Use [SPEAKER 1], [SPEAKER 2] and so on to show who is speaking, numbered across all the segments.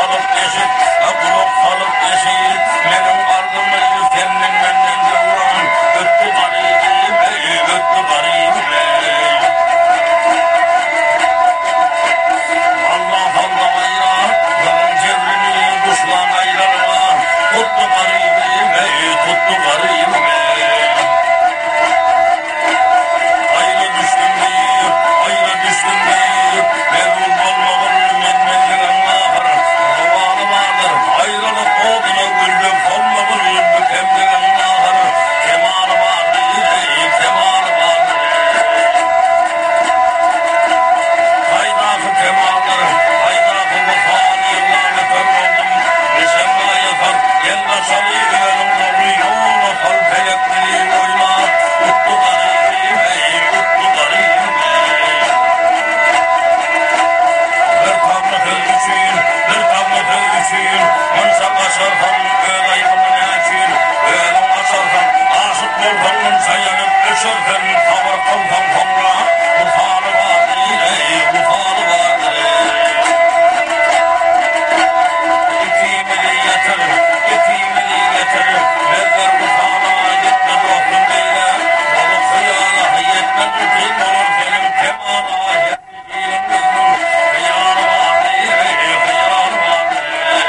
[SPEAKER 1] kalıp eşit, kulak kalıp eşit. Benim ardımı senin benden devran. Öttü garibim ey, öttü garibim ey. Allah Allah ayra, yolun cevrini kuşlan ayrarla. Tuttu garibim ey, tuttu garibim ey. Ayrı düştüm deyip, ayrı düştüm deyip. Melul olmağın menmenliğin ahır. Zavallı vardır, ayrılık odunu güldüm. Solmağın güldük emliğin ahır. Kemanı vardır ey, kemanı vardır ey. Haydafı kemaldır, haydafı vefan yıllarla kör oldum. Neşemle yatar, gel başalı güvenim doğru yola kal felekleri oyna. Utlu garibim ey, utlu garibim ey. Bir tavlı hölgüçün, bir tavlı hölgüçün. Mansa kaçarkan, öğle ayımın ekin. Öğlen açarkan, aşık bolkanın sayanıp düşerken. Tavır kalkan sonra, bufalı vardır ey, bufalı vardır ey. İkimili yatır, ikimili yatır. Berber bufala yetmez oklum beyle. Balık hıyala yetmez utim olur benim kemala. Yetmediğim üzmün hıyarı vardır ey, hıyarı vardır ey.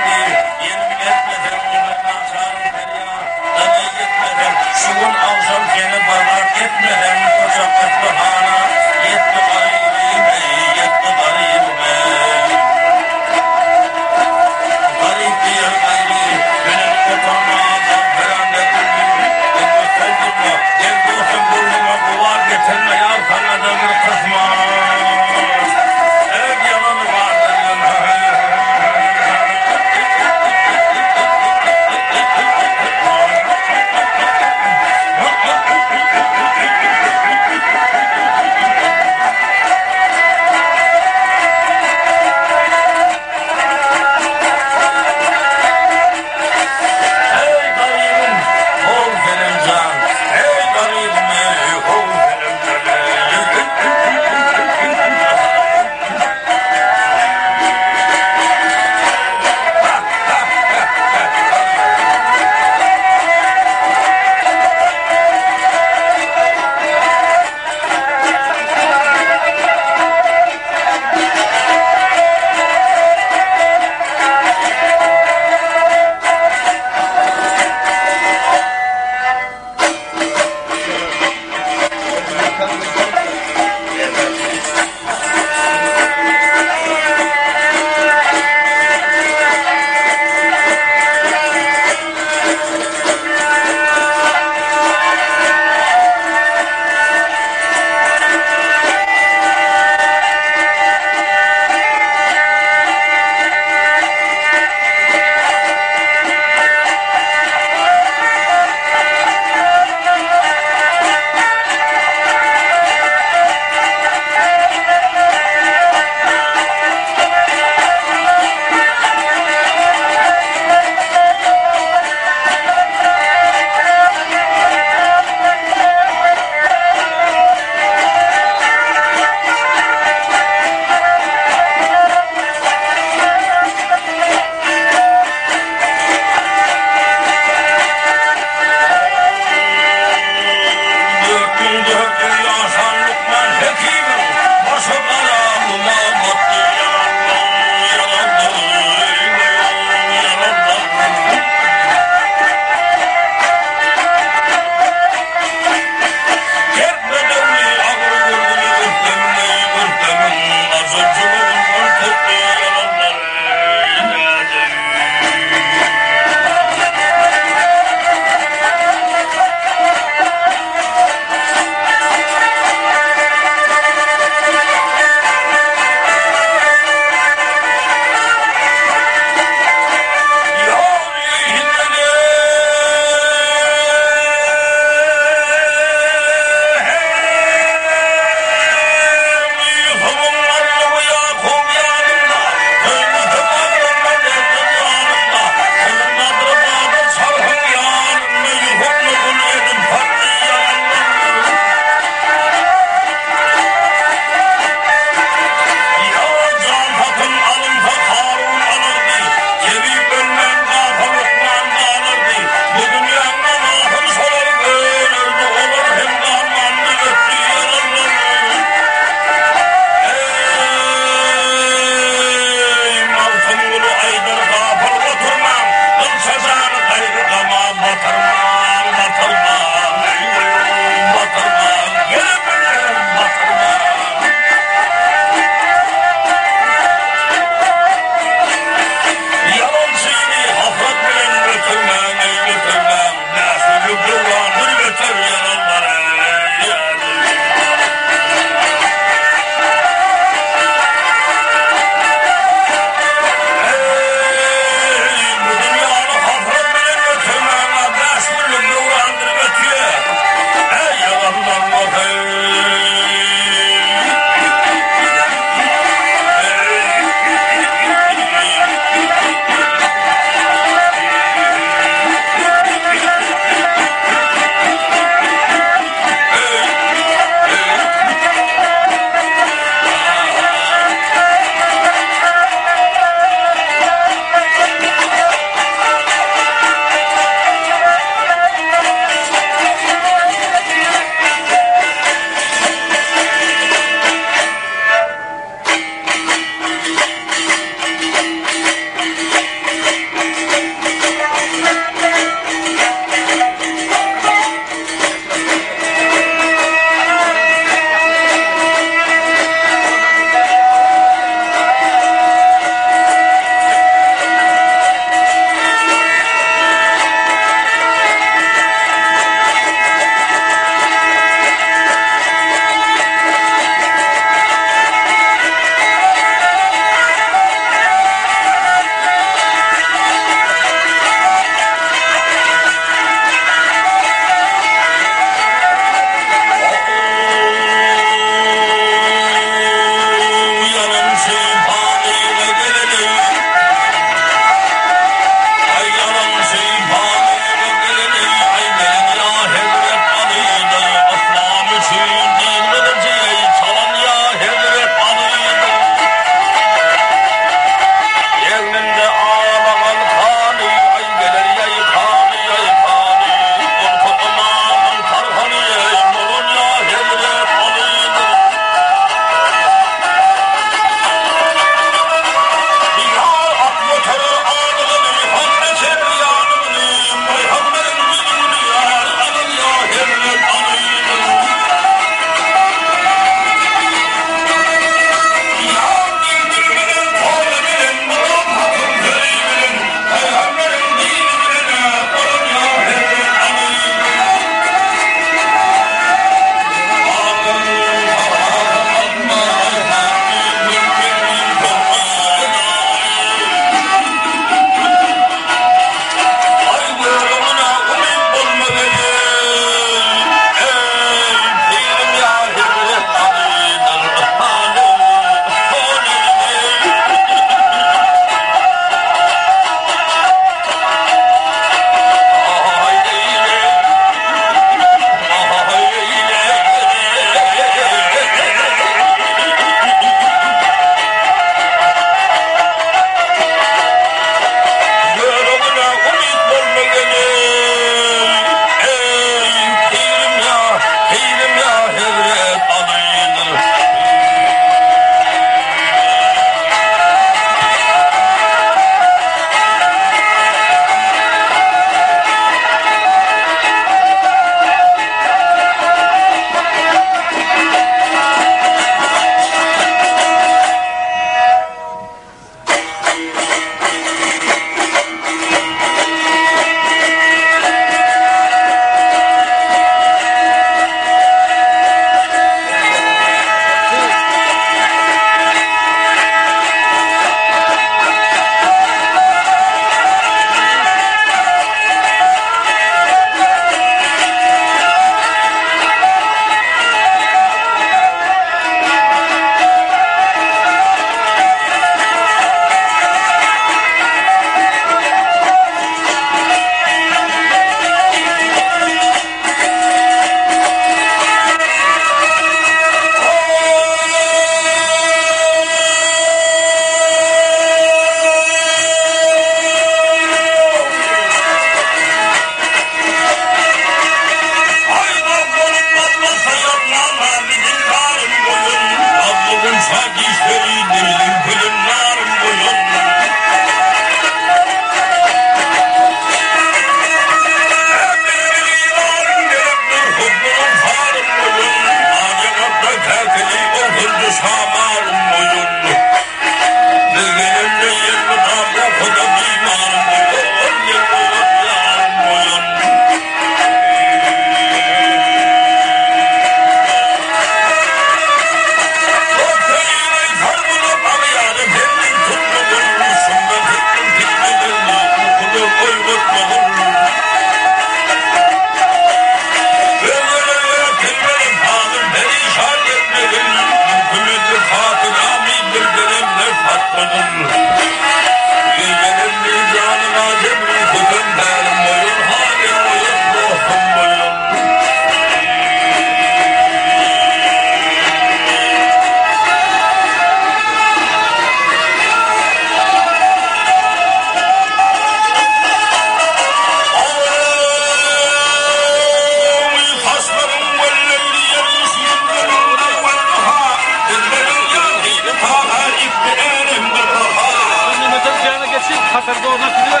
[SPEAKER 2] Hasar doğru nasıl diyor?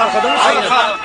[SPEAKER 3] Arkadan mı? Arka.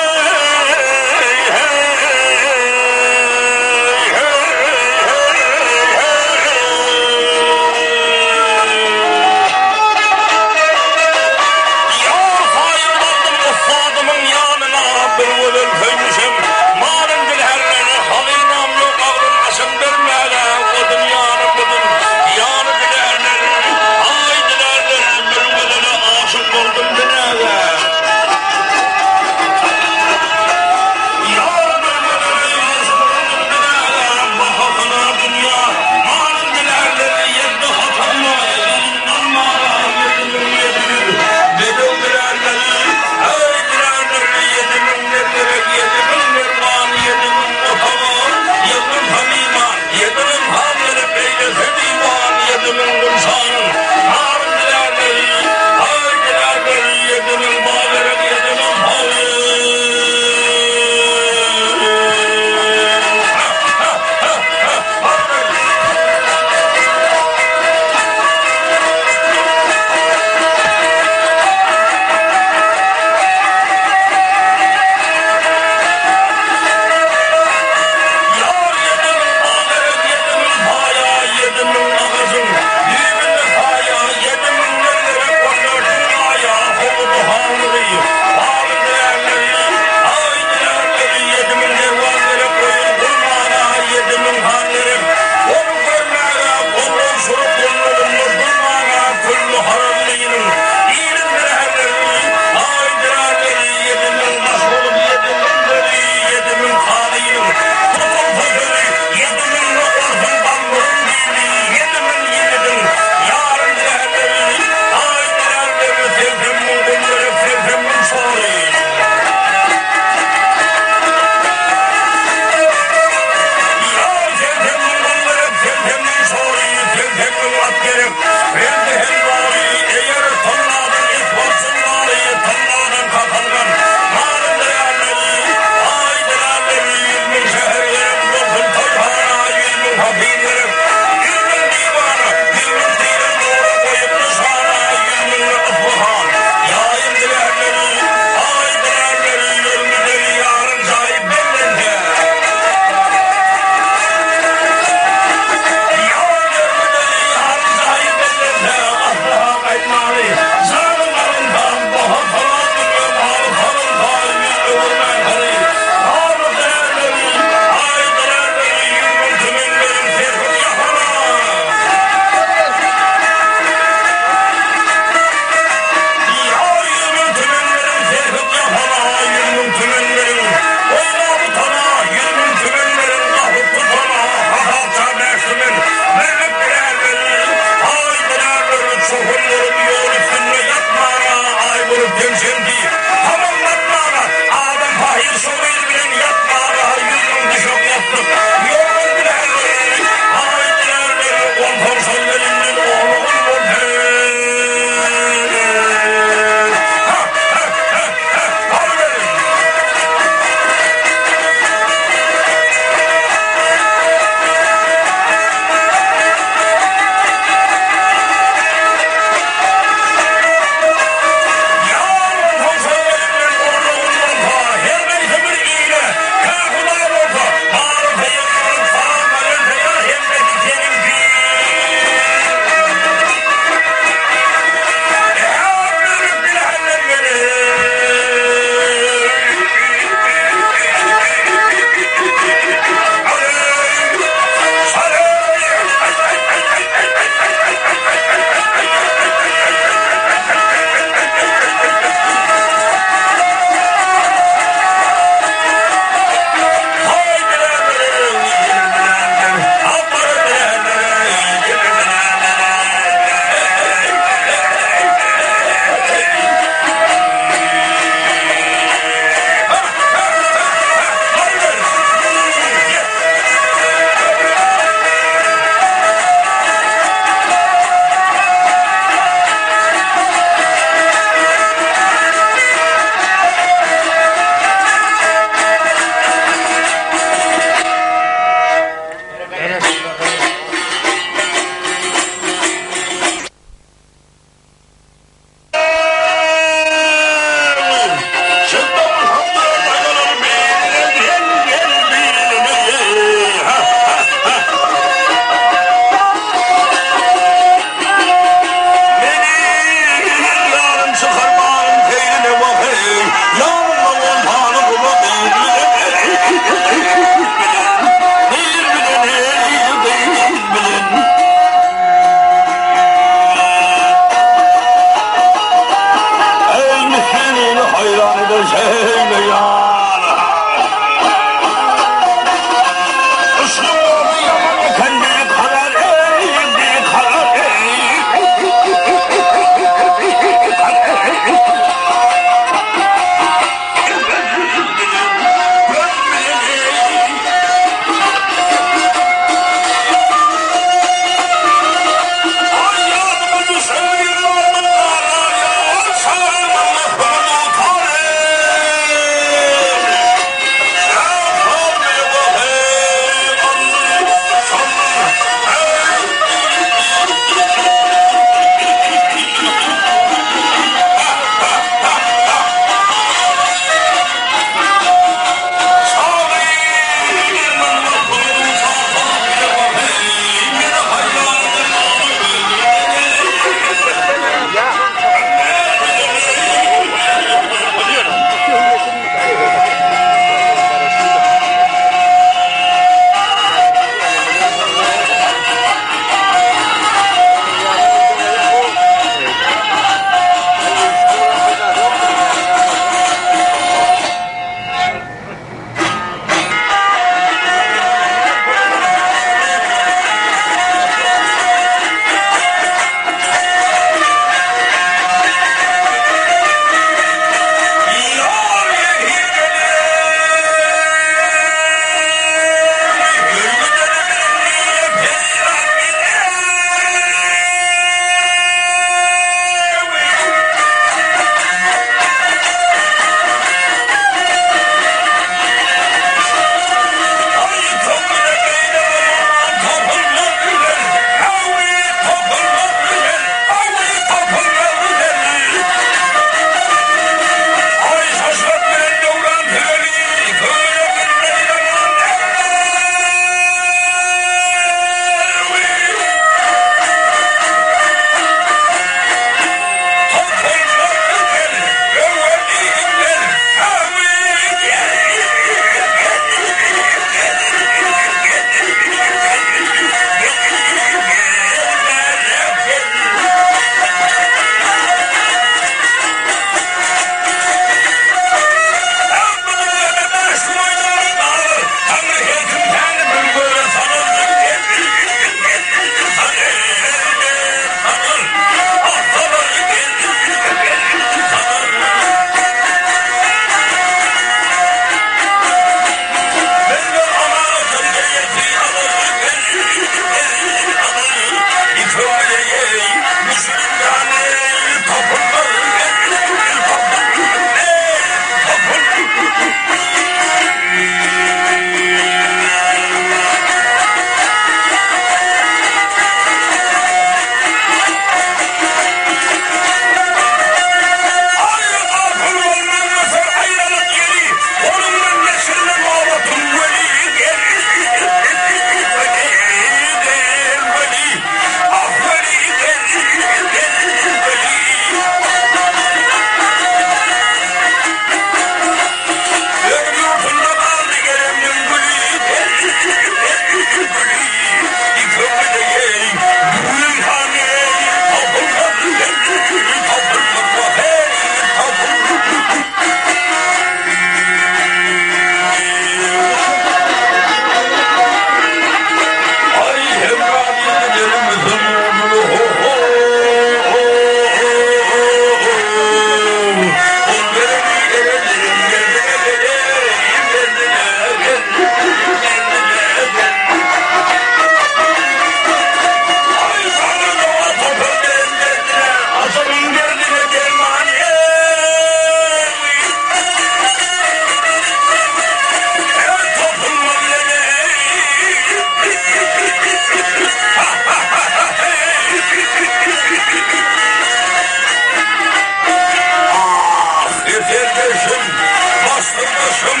[SPEAKER 1] kardeşim,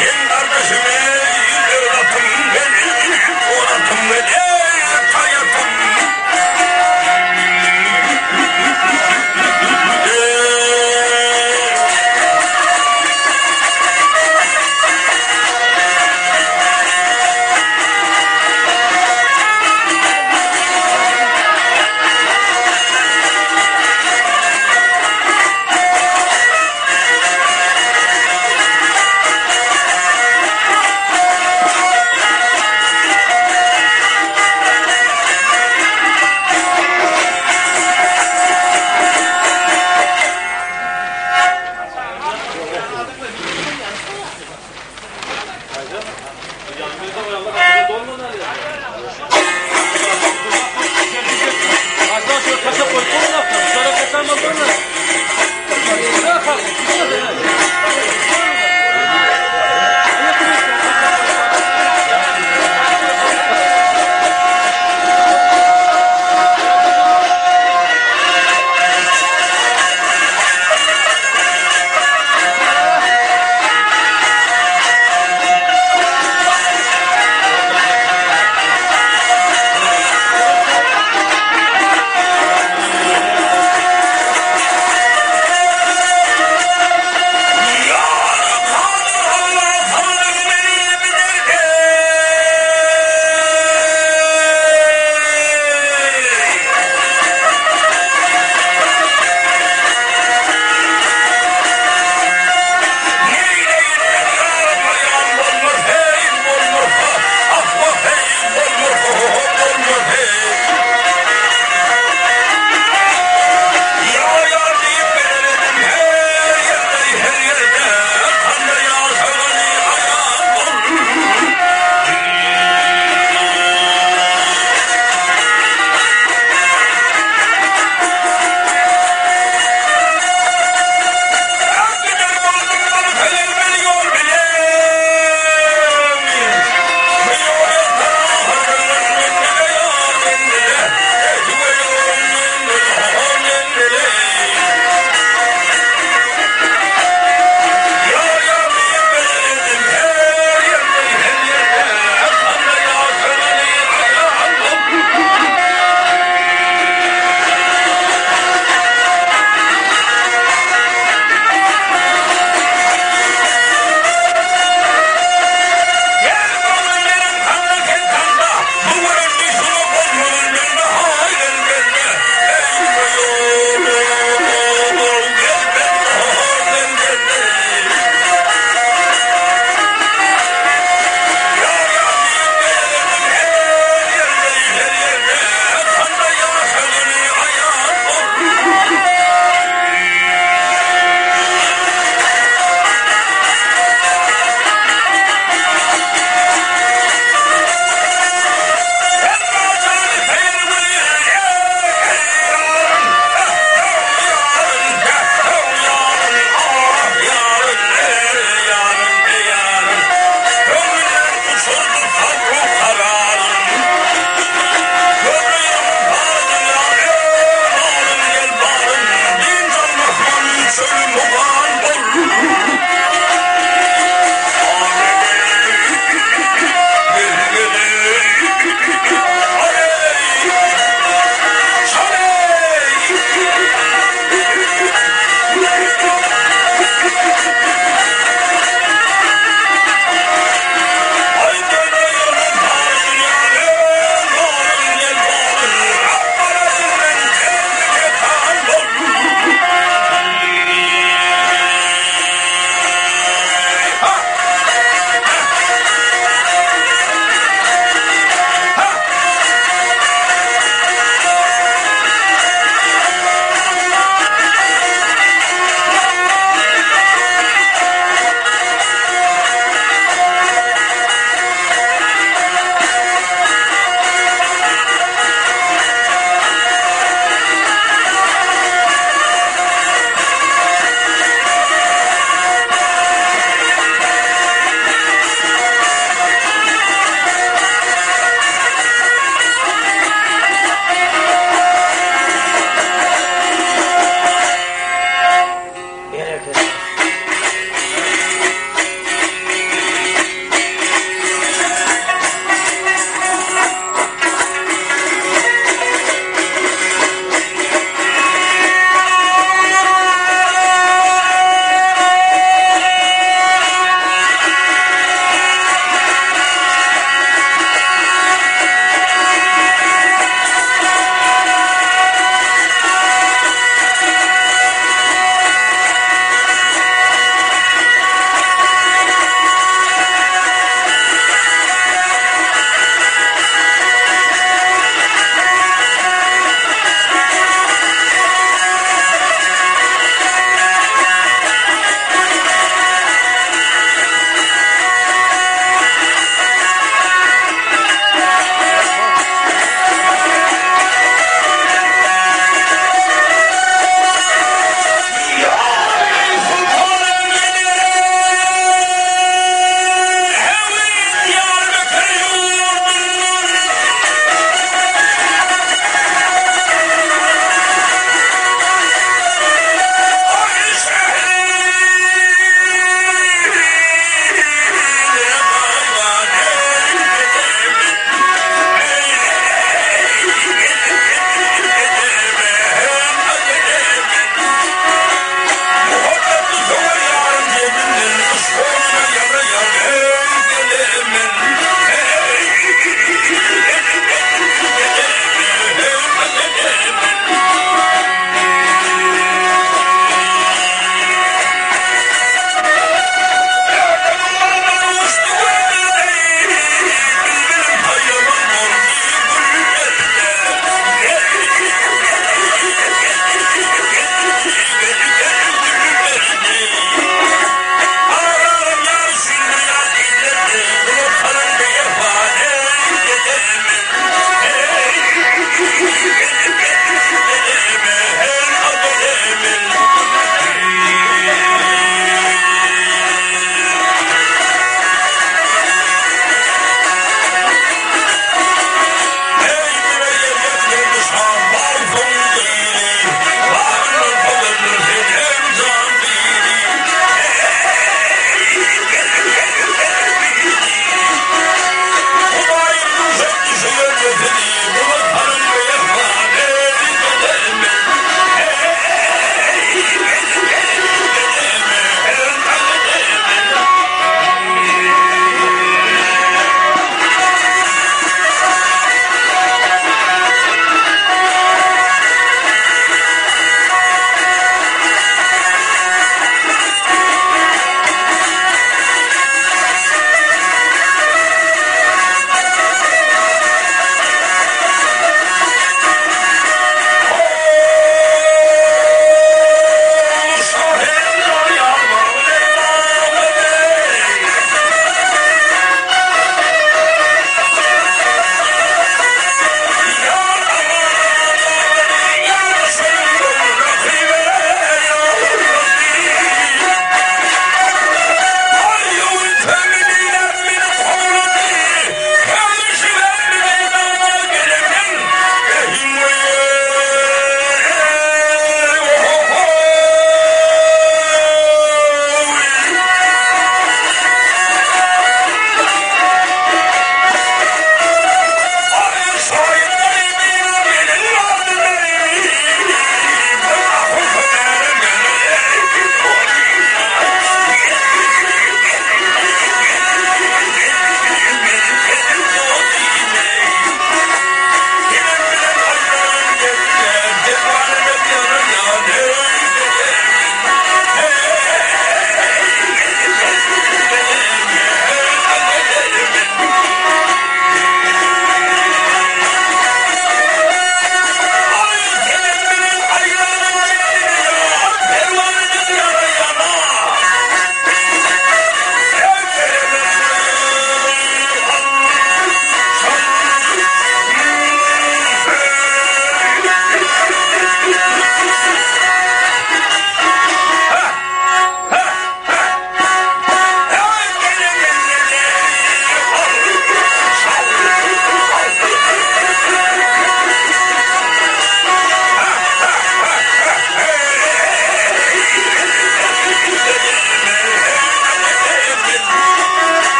[SPEAKER 1] en kardeşim ey evlatım benim, oratım benim, hayatım.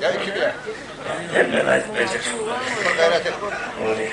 [SPEAKER 2] Gel kim ya?
[SPEAKER 1] Hem ben etmeyecek.
[SPEAKER 2] Gayret et.
[SPEAKER 1] Oraya.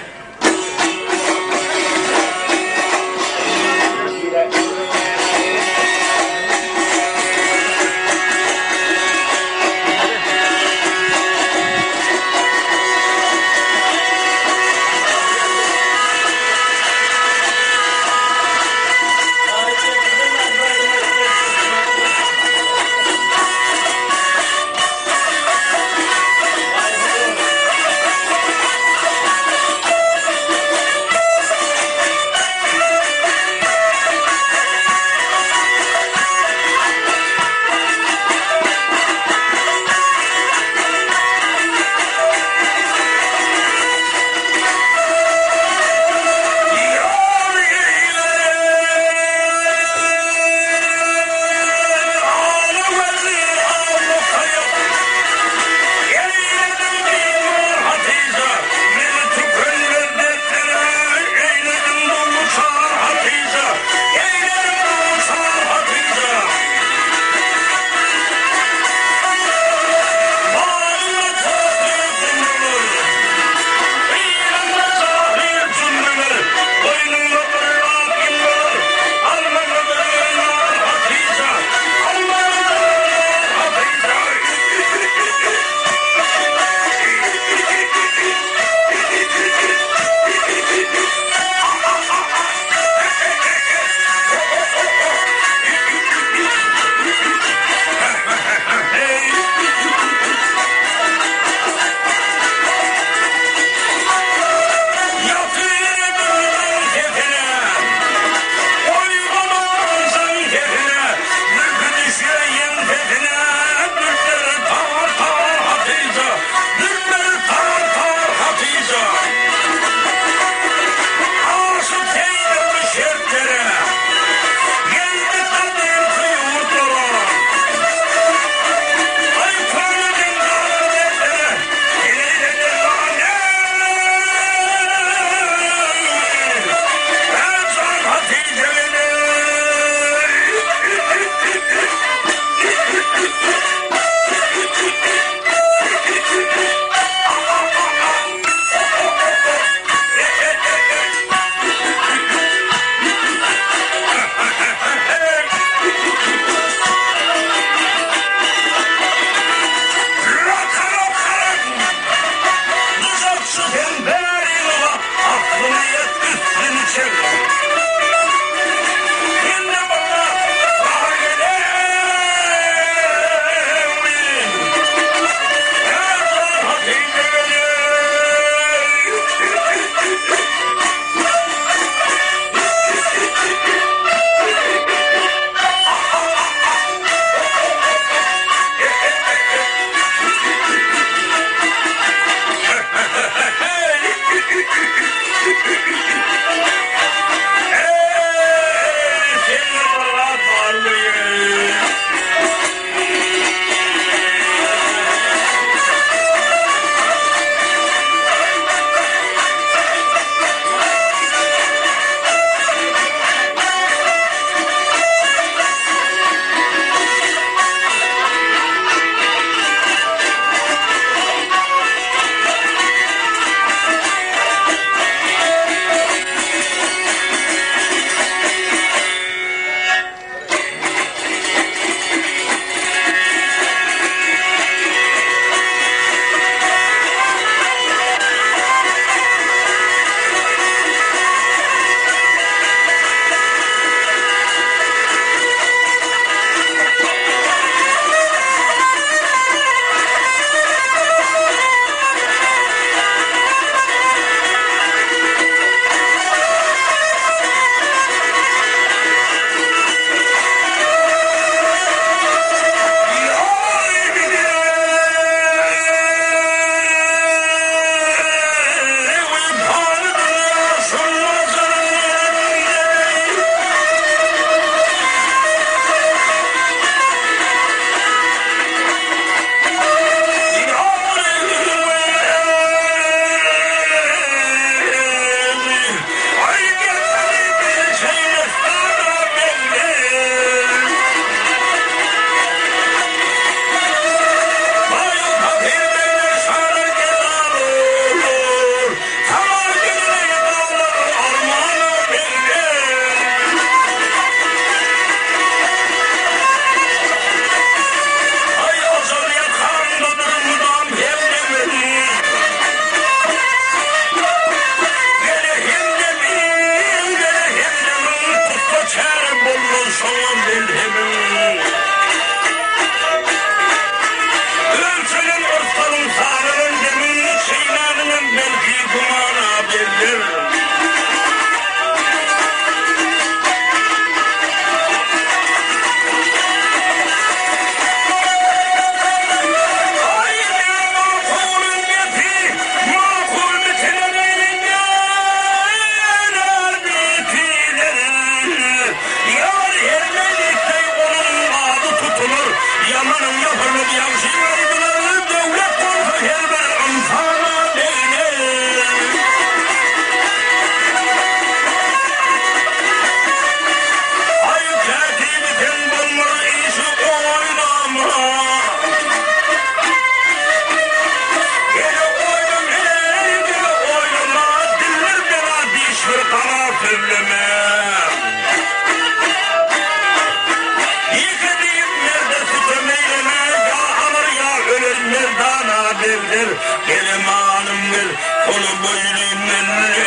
[SPEAKER 1] beyler, benim hanım ver, kolu boynum eller.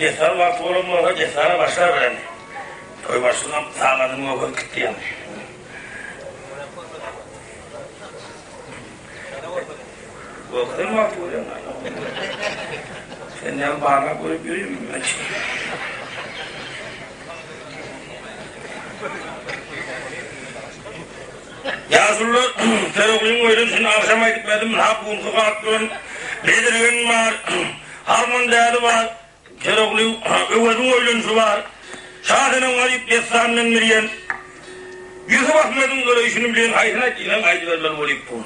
[SPEAKER 1] Cesar vakti olunmalı, cesara başlar ben. Toy başından sağladım o vakit yani. Bu kadar mı vakti oluyor? Senden bana böyle görüyor muyum ben şimdi? Yazılı, terörlüğün öyle şimdi akşama gitmedim, hapun kalktım, Bedir'in var, harman değerli var. Terörlüğün övedin öylünsü var. Şahının varıp destanının biriyen. Yusuf Ahmet'in göre işini bilen ayına gilen aydılarlar varıp bu.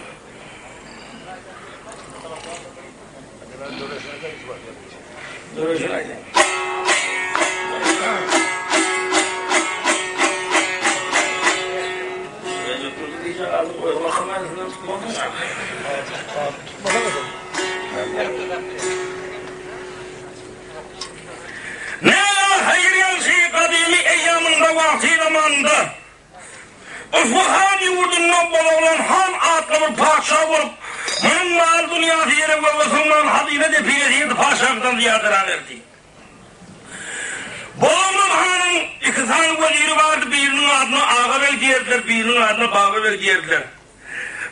[SPEAKER 1] Dörüşün aydı. Recep diyecek aldık o bakamayızdan tutmadın ya. Hayır yansı kadimi eyyamında vakti zamanında Osman yurdundan bana olan han atlamı padişah olup bunun mal dünyası yere babasından hadine defilesiydi padişahdan ziyadeler verdi. Babamın hanın iki tane veziri vardı, birinin adına Ağabey diyerdiler, birinin adına Bababey diyerdiler.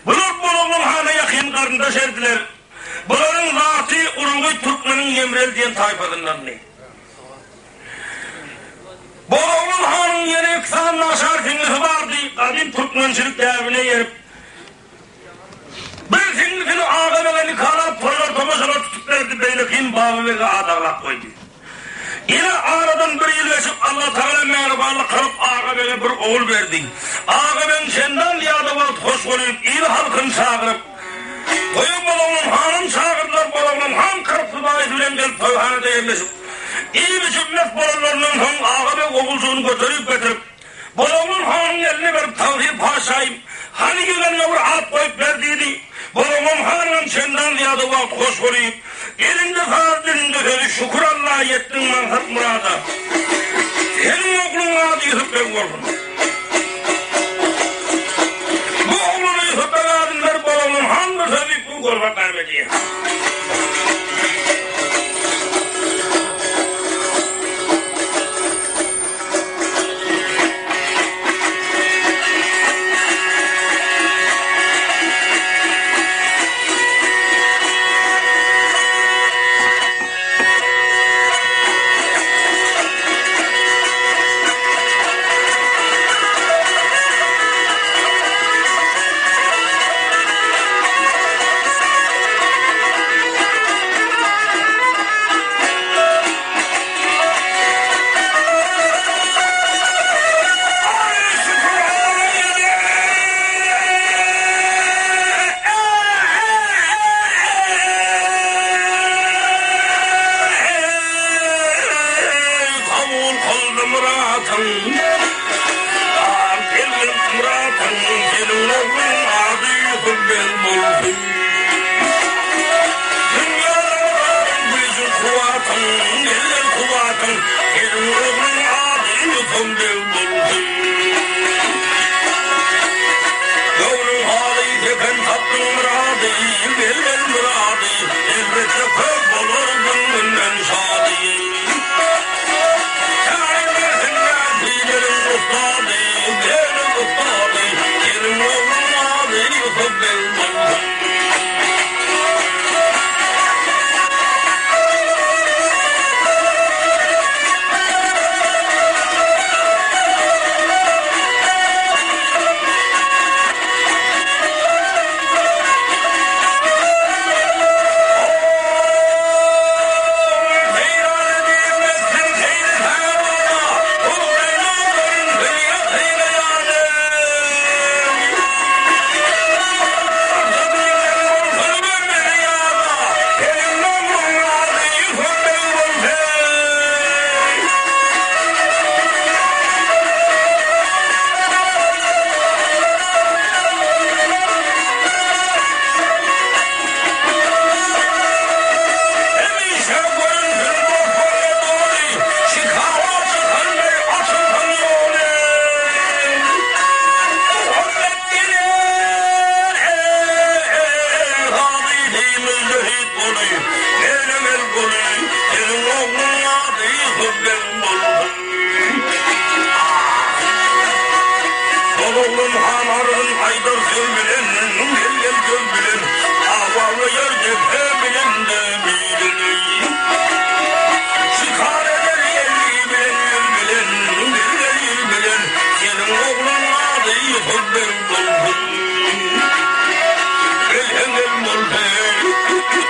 [SPEAKER 1] Bunlar babamın hanına yakın karındaş erdiler. Bunların zatı Urugay Türkmen'in Yemrel diyen tayfadından ne? Babamın hanın yere kısan naşar sinisi vardı, kadim Türkmençilik devine yerip. Bir sinisini Ağabey'ini karab, toylar tomaşalar tutuklardı, beylekin Bababey'e adağlak koydu. Yine aradan bir yıl geçip Allah Teala merhabalık kalıp Ağabey'e bir oğul verdi. Ağabey'in senden yada var, hoş olup, iyi halkın çağırıp, toyu babamın hanım çağırdılar, babamın han kırıp bayit bilen gelip toyhanede yerleşip, İyi bir cümlet bolalarının han Ağabey oğulcuğunu götürüp, babamın hanın eline verip tavhir paşayım, hani güvenle bir at koyup verdiydi, babamın hanım senden yada var, hoş olup, elinde sağır dilinde söyledi, şükür Allah'a yettin mansat murada. Senin oğlun adı Yusuf Bey olsun. Bu oğlunu Yusuf Bey adınlar babamın hangi sözü bu gorbat vermediği. يحب الملك دنياların bizim kuvatın eller kuvatın elin oğlun adı yıkım bir bulsun yavrum halı tepen tatlın muradı belbel muradı elbette köp olur gönlünden şadı kainatın nazilerin ustadı benim ustadı elin oğlun adı yıkım bir bulsun Oğlum hanarın haydar sömbilen, gel sömbilen, havalı yerde pembilen de bilin. Şikar eder yerli bilen, yıl bilen, senin oğlun adı yıkıldır bulsun. Gel bulsun, gel bulsun.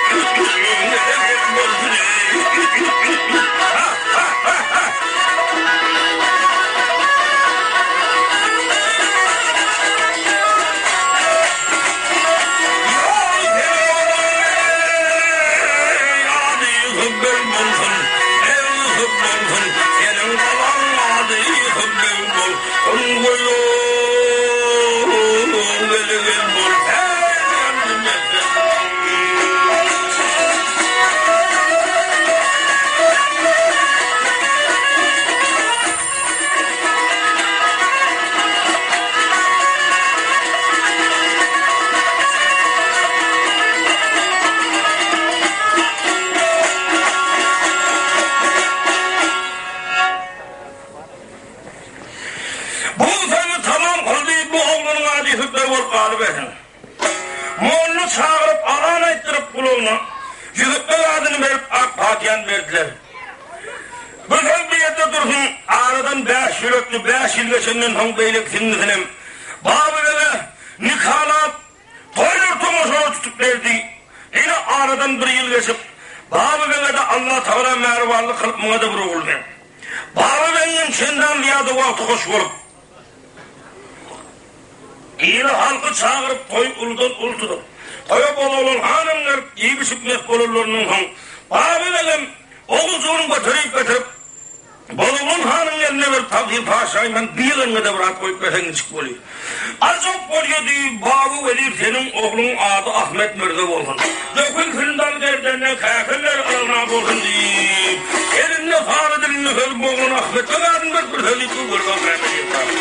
[SPEAKER 1] Moğolunu çağırıp alan ettirip kulağına yigitler adını verip Akpatiyan verdiler. Bugün bir yerde dursun aradan 5 yıl öttü 5 yıl geçenden son beylik sinnisinem babı bebe nikahla toylur tomusunu tutup verdi. Yine aradan 1 yıl geçip babı bebe de Allah Teala mervarlı kılıp buna da bir oğul verdi. Babı benim senden liyadı vakti hoş olup İyili halkı çağırıp toy uludan ultudur. Toya bololun hanımlar iyi biçip met bolollarının han. Babı benim oğuzcuğunu götürüp bololun hanım yerine bir tavsiye paşayla bir yılını da bırak koyup efendim çık oluyor. Azok oluyor diye babı verir senin oğlun adı Ahmet Mürde olsun. Dökül fırından derdenle kayakırlar alına olsun diye. Elinde fare dilini hölüm oğlun Ahmet Mürde'nin bir hölük bu kurban vermedi.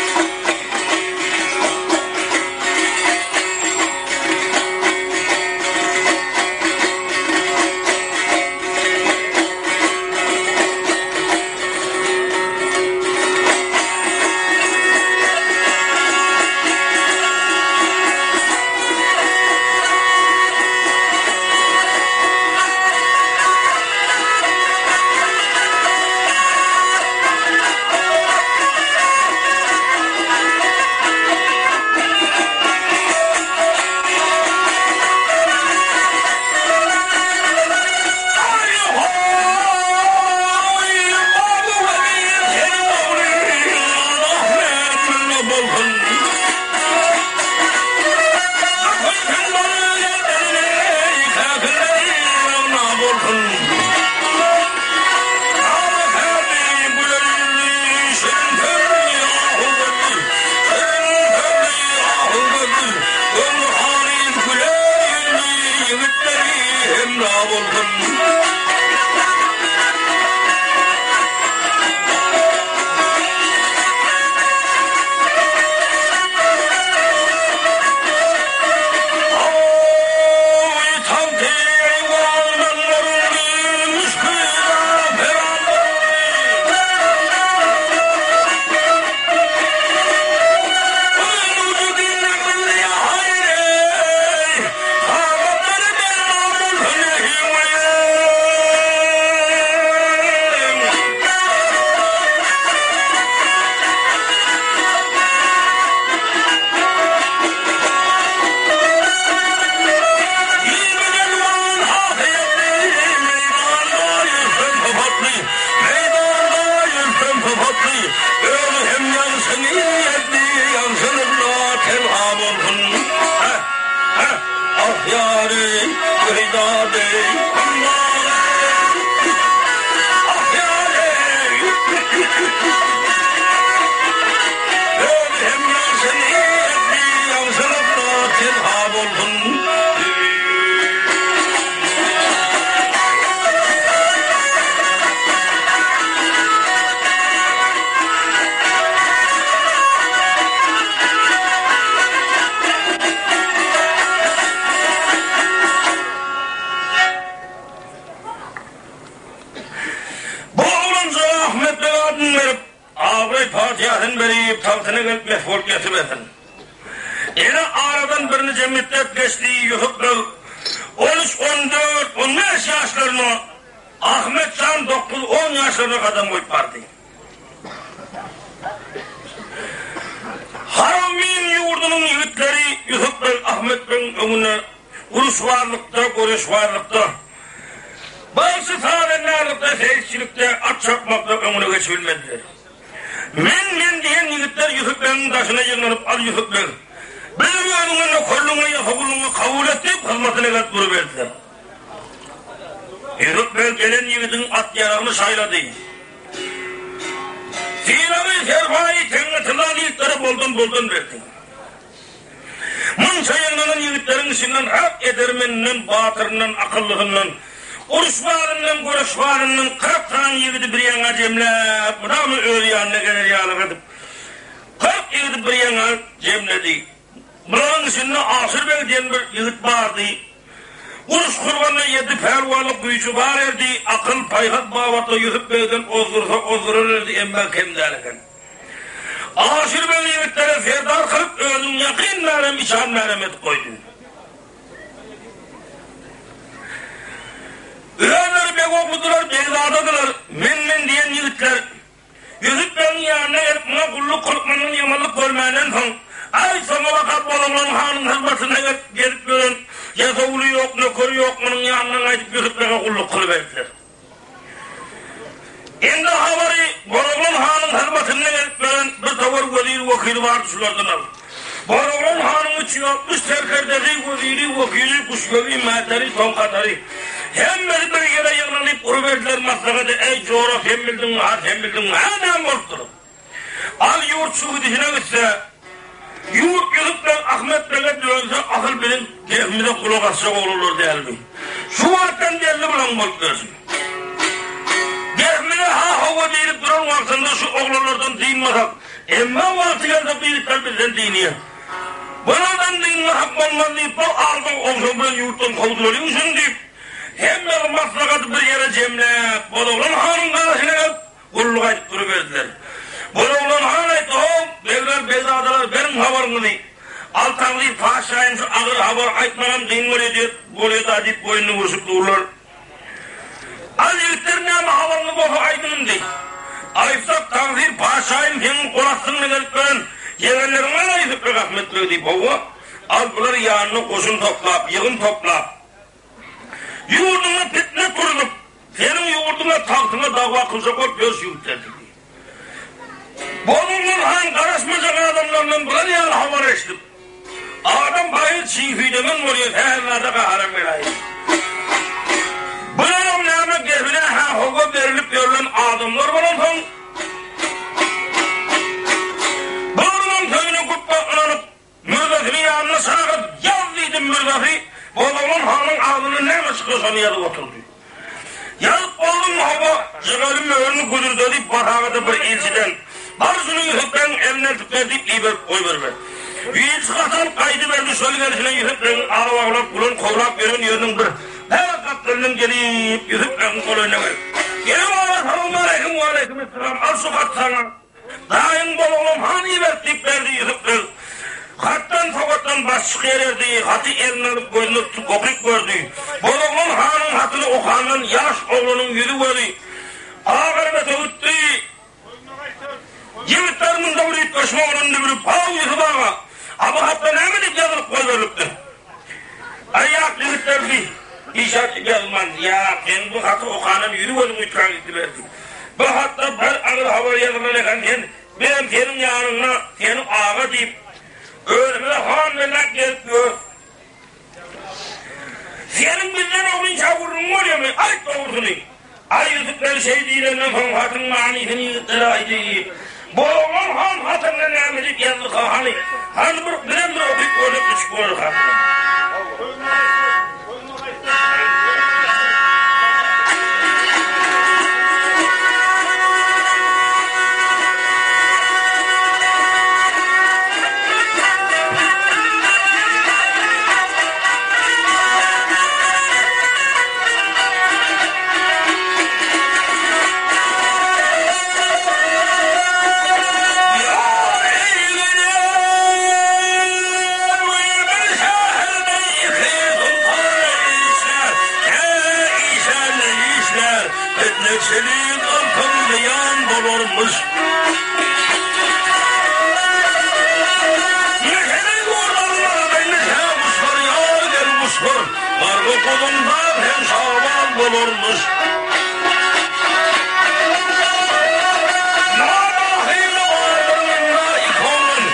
[SPEAKER 1] Fatiha'nın beri tavtına gelip mefhul getirmedin. Yine aradan birini müddet geçtiği yuhuklu 13, 14, 15 yaşlarına Ahmet Can 9-10 yaşlarına kadar boyut vardı. Haramin yurdunun yiğitleri yuhuklu Ahmet Bey'in önüne uruş varlıkta, görüş varlıkta bazı talenlerlikte, seyircilikte, at çakmakta önüne geçirilmediler. Men diyen yiğitler yuhuklarının taşına yığınlanıp al yuhuklar. Benim önüne kollunu, yakulunu kabul edip hizmetine gelip duruverdiler. Yuhuklar gelen yiğitin at yarağını sayladı. Silahı, serfayı, tengetılan yiğitlere boldan verdi. Mınça yığınanan yiğitlerin içinden hak edermeninden, batırından, akıllığından, Uruşvarından, görüşvarından 40 tane yiğidi bir yana cemlep, buna mı öyle yanına gelir yağlık edip 40 yiğidi bir yana cemledi. Bunun içinde Asır Bey diyen bir yiğit vardı. Uruş kurbanına 7 pervalık gücü var erdi. Akıl payhat bağvatı Yusuf Bey'den ozdurur erdi embel kemdeliken. Asır Bey yiğitlere ferdar kılıp öldüm yakın merem, içan meremet koydu. Üyeler Begokludular, Begdadadılar, men diyen yiğitler. Yusuf Bey'in yanına gelip buna kulluk korkmanın yamanlık görmeyen son. Ay sana vakat bolanın hanın hizmetine gelip gören, yazavulu yok, nökörü yok, bunun yanına gaydıp Yusuf Bey'e kulluk kılıverdiler. Indi havari, bolanın hanın hizmetine gelip gören bir tavır vaziri vakili vardı şulardan al. Bolanın hanın içi yapmış serkerdeki vaziri vakili, kuşgövi, mehteri, tonkatari. Hem bir yere yığınlanıp uruverdiler maslakada, ey coğraf hem bildin mi, har hem bildin mi, hemen korktular. Al yurt şu gidişine gitse, yurt Yusuf'tan Ahmet Bey'e dönse, akıl bilin, keyfimize kulak atacak olurlar değerli. Şu vakitten değerli bulan korkuyorsun. Keyfimize hava deyip duran vaktinde şu oğlanlardan dinmasak, emme vakti gelse birlikler bizden diniyor. Bunlardan dinmasak olmaz deyip, aldım olsun ben yurttan kovdularım şunu deyip, hem bir maslakatı bir yere cemlep, Bodoğlan hanın karşına gelip, kulluk ayıp duruverdiler. Bodoğlan han ayıp, Beyler Beyzadalar benim havarımını, altanlıyı paşayın şu ağır havar ayıtmanam deyin var ediyor, böyle da deyip boynunu vurusup dururlar. Al yiğitlerin ama havarını boku aydınım dey. Ayıpsak tanzir paşayın senin kolaksınını gelip gören, yeğenlerin var ayıp be rahmetli deyip baba, al bunları yanına koşun toplap, yığın toplap. Yurduna fitne kurulup, senin yurduna tahtına dava kılacak ol, göz yürütlerdi. Bolunun han karışmayacak adamlarından bulan yani havar eştim. Adam bayır çiğfi demen oluyor, herlerde kaharım verayım. Bunun nâme gezmine hoga verilip görülen adamlar bulan son. Bunun köyüne kutbaklanıp, mürdafini yanına sarıp, yazdıydım mürdafi, Boğulun hanın ağzını ne çıkıyorsan yalıp oturdu. Yalıp oldum mu hava, cıgalım önünü kudurdu deyip batağıda bir ilsiden, barzını Yusuf'tan eline tüpledip iyi verip koy verme. Yüyü çıkartan kaydı verdi şöyle gerisine Yusuf'tan ağlak kulun kovlak veren yerinin bir her katlarının gelip Yusuf'tan koluyla ver. Gelin ağlar selamun aleyküm ve aleykümselam al şu kat sana. Daim Boğulun hanı verdi Yusuf'tan. Kattan tokattan başlık yererdi, hatı eline alıp boynuna koprik gördü. Boğulun hanın hatını okanın yaş oğlunun yüzü gördü. Ağırmete üttü. Yiğitlerin de burayı koşma oğlunu bir pav yüzü bağa. Ama hatta ne mi deyip yazılıp koy verilipti. Ayak yiğitlerdi. İşaret yazılmaz. Ya ben bu hatı okanın yüzü gördü mütkan gidiverdi. Bu hatta bir ağır hava yazılan ben senin yanına, senin ağa deyip Öğrenme han ve nak gelip gör. Senin bizden oğlun çavurun oluyor mu? Ayıp doğrusunu. Ay yüzükler şeydiyle son hatın manifini yıktıraydı. Bu oğlan han hatırla nâmedik yazdık hani. Han bir bilemdir okuyup olup düşük olur hakkı. Senin altın yan bulurmuş. Neşeli oralar beni sevmişler yar gelmişler. Kargı kulundan hem sağlam bulurmuş. Nâdâhîle ağzında ikonun,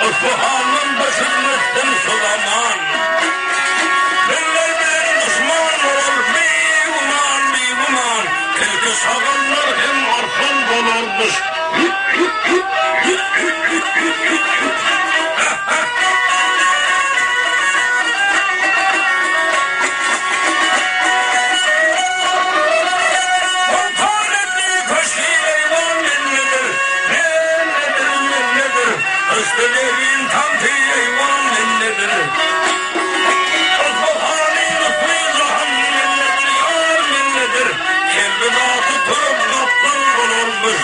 [SPEAKER 1] Osman'ın başırmıştın Sulaman. Biller bilir düşman olur, Tilki sağırlar hem arfın bulurmuş. Kontanetli kaşı eyvan nedir? Nedir? Üstelerin tanti eyvan nedir? Osman'ın lütfü zahan nedir? Yar nedir? Kendi zatı turup kaptan bulurmuş.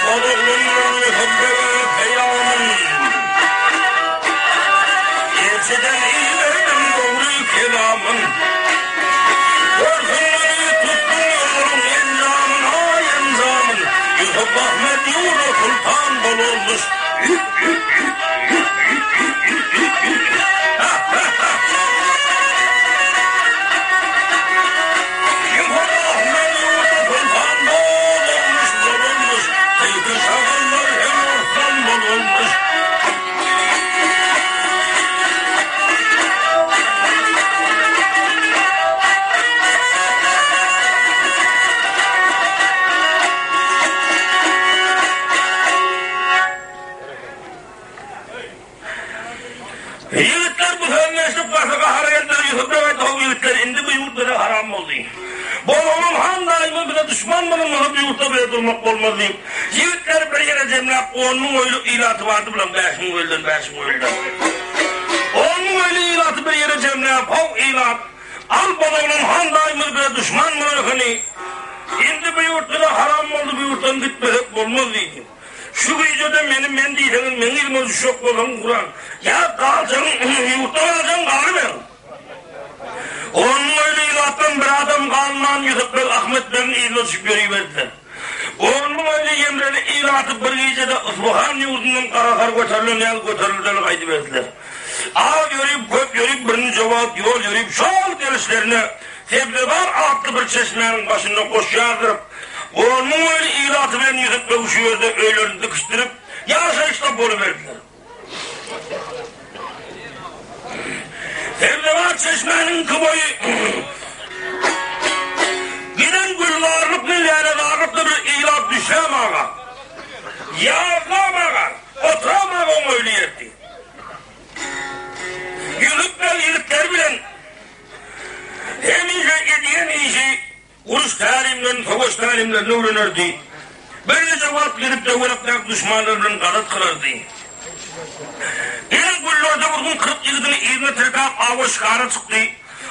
[SPEAKER 1] Oğlunun hübbü peyamın. Gerçeden iyilerin doğru kelamın. Görsünleri tuttun yolun enzamın. Yusuf Ahmet Yuru Sultan bulurmuş. Yiğitler bu sözleşip başka hareketleri Yusuf'ta ve tavuk yiğitler indi bu yurtlara haram oldu. Babamın han daimi bile düşman bulunmalı bir yurtta bile durmak olmaz diyeyim. Yiğitler bir yere cemlep 10'un öyle ilatı vardı bilen 5'in öldün. 10'un öyle ilatı bir yere cemlep hav ilat. Al babamın han daimi bile düşman bulunmalı. İndi bu yurtlara haram oldu bir yurttan gitmek olmaz diyeyim. Şu videoda benim mendiysenin men ilmezi şok olan Kur'an. Ya kalacaksın, yurtta kalacaksın galiba. Onun öyle ilattan bir adam kanından Yusuf Bey, Ahmet Bey'in ilatı görüverdiler. Onun öyle yemreli ilatı bir gecede Isfahan yurdundan Karakar götürülün, el götürülden kaydıverdiler. Ağ görüp, kök görüp, birini cevap yol görüp, şol gelişlerine Sebzebar adlı bir çeşmenin başında koşuyardırıp, onun öyle ilatı bilen Yusuf Bey uçuyordu, öylelerini tıkıştırıp, yarışa iştap oluverdiler. Sebzebar çeşmenin kıboyu, giden gül varlık milyane varlıklı bir ilat düşem ağa. Yağlam ağa, oturam ağa öyle yetti. Yusuf Bey yiğitler bilen, hem iyice iyisi, Urus talimden, savaş talimden öğrenirdi. Böylece vaat girip de uğrapnak düşmanlarının kanat kırardı. İlk güllerde vurgun 40 yılını İzne Tırkak avı şikara çıktı.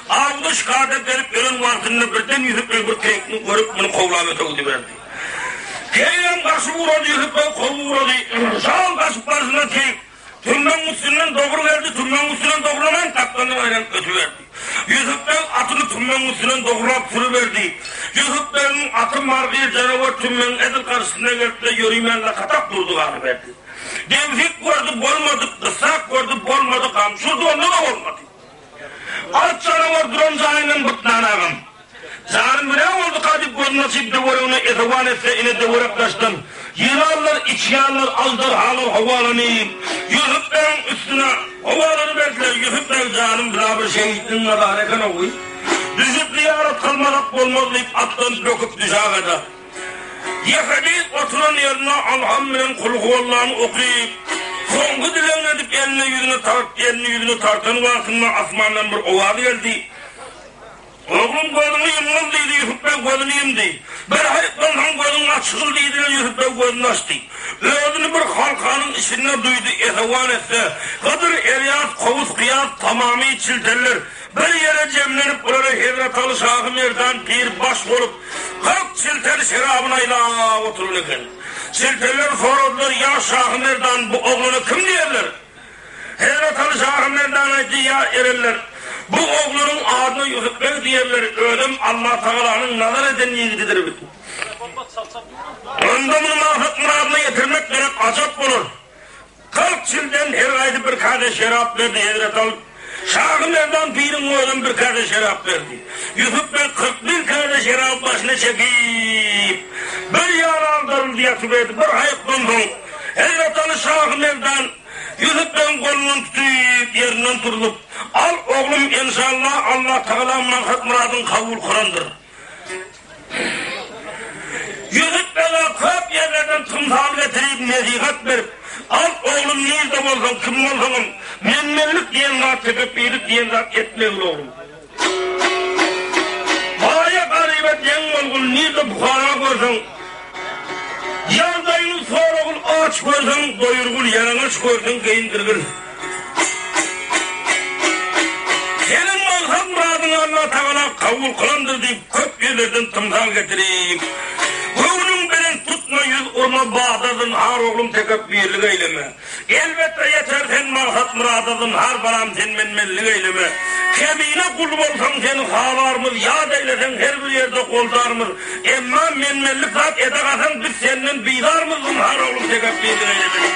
[SPEAKER 1] Avı şikada gelip ölün vaatını birden Yusuf Bey bir kerekini görüp bunu kovlamete uğradı. Keylem karşı uğradı, Yusuf Bey kovu uğradı. Sağ kasıp karşısına teyip. Tümden usulünden doğru verdi, tümden usulünden doğrulamayın, taklanın aynen ötüverdi. Yusuf Bey atını tümden usulünden doğrulap sürüverdi. Yusuf Bey'in atı margıya canavar tümden edil karşısına gelip de yürüymenle katak durdu verdi. Devzik gördü bolmadık, kısak gördü bolmadık, kamşurdu onda da olmadı. At canavar duran zahinin bıtnan ağam. Zahrin bile oldu kadip göz nasip devorunu etevan etse ine devorak taştan. Yılanlar, içyanlar, aldır halı havalanayım. Yusuf Bey'in üstüne havalanayım. canım bila bir şehitliğin madarekana koy. Düzüp ziyaret kılmadak olmaz deyip attan döküp düşağada. Yehedi oturan yerine Alhamdülillah kulhu Allah'ını okuyup songu dilen edip elini yüzünü tartanı vakında asmandan bir ovadı geldi. Oğlum gözünü yumuz deydi, Yusuf Bey gözünü yumdi. Bir hayıktan han gözünü açıkıl deydi, Yusuf Bey gözünü açtı. Özünü bir halkanın içine duydu, etevan etse. Kadir eriyat, kovuz kıyat, tamamı çilteller. Bir yere cemlenip burada Hazreti Ali Şah-ı Merdan pir baş olup 40 çilter şerabına ila otururken. Çilterler soruldular, ya Şah-ı Merdan bu oğlunu kim diyerler? Hazreti Ali Şah-ı Merdan aydı, ya ereller. Bu oğlunun adını Yusuf Bey diyerler. Ölüm Allah Teala'nın nazar eden yiğididir bütün. Onda bunu Mahfud muradına getirmek gerek azap olur. 40 çilden her ayda bir kardeş şerap verdi Hazreti Ali. Şah-ı Merdan pirin oğlum bir kardeş şerap verdi. Yusuf Bey 41 kardeş şerap başına çekip bir yara aldırıldı yatıverdi. Bir hayıktan sonra Hazreti Ali Şah-ı Merdan Yusuf Bey'in kolundan tutup yerinden turulup al oğlum inşallah Allah Teala Mahfud muradın kabul Kur'an'dır. Yusuf Bey'e köp yerlerden tımsal getirip nesihat verip al oğlum nerede olsan kim olsan menmenlik diyen zat tepip iyilik diyen zat etmez oğlum. Baya garibet diyen olgun nerede bukhara görsen yaldayını soğurgul ağaç görsen doyurgul yanağaç görsen geyindirgil. Senin Mahfud muradın Allah Teala kabul kılandır deyip köp yerlerden tımsal getirip Kuvunun beni tutma yüz urma bağdadın har oğlum tekebbirlik eyleme. Elbette yeter sen Mahfud muradadın har balam sen menmellik eyleme. Kemine kulub olsam seni havarmız, yad eylesen her bir yerde koldarmız. Emma menmellik zat edekasan biz senden bidarmızın har oğlum tekebbirlik eyleme.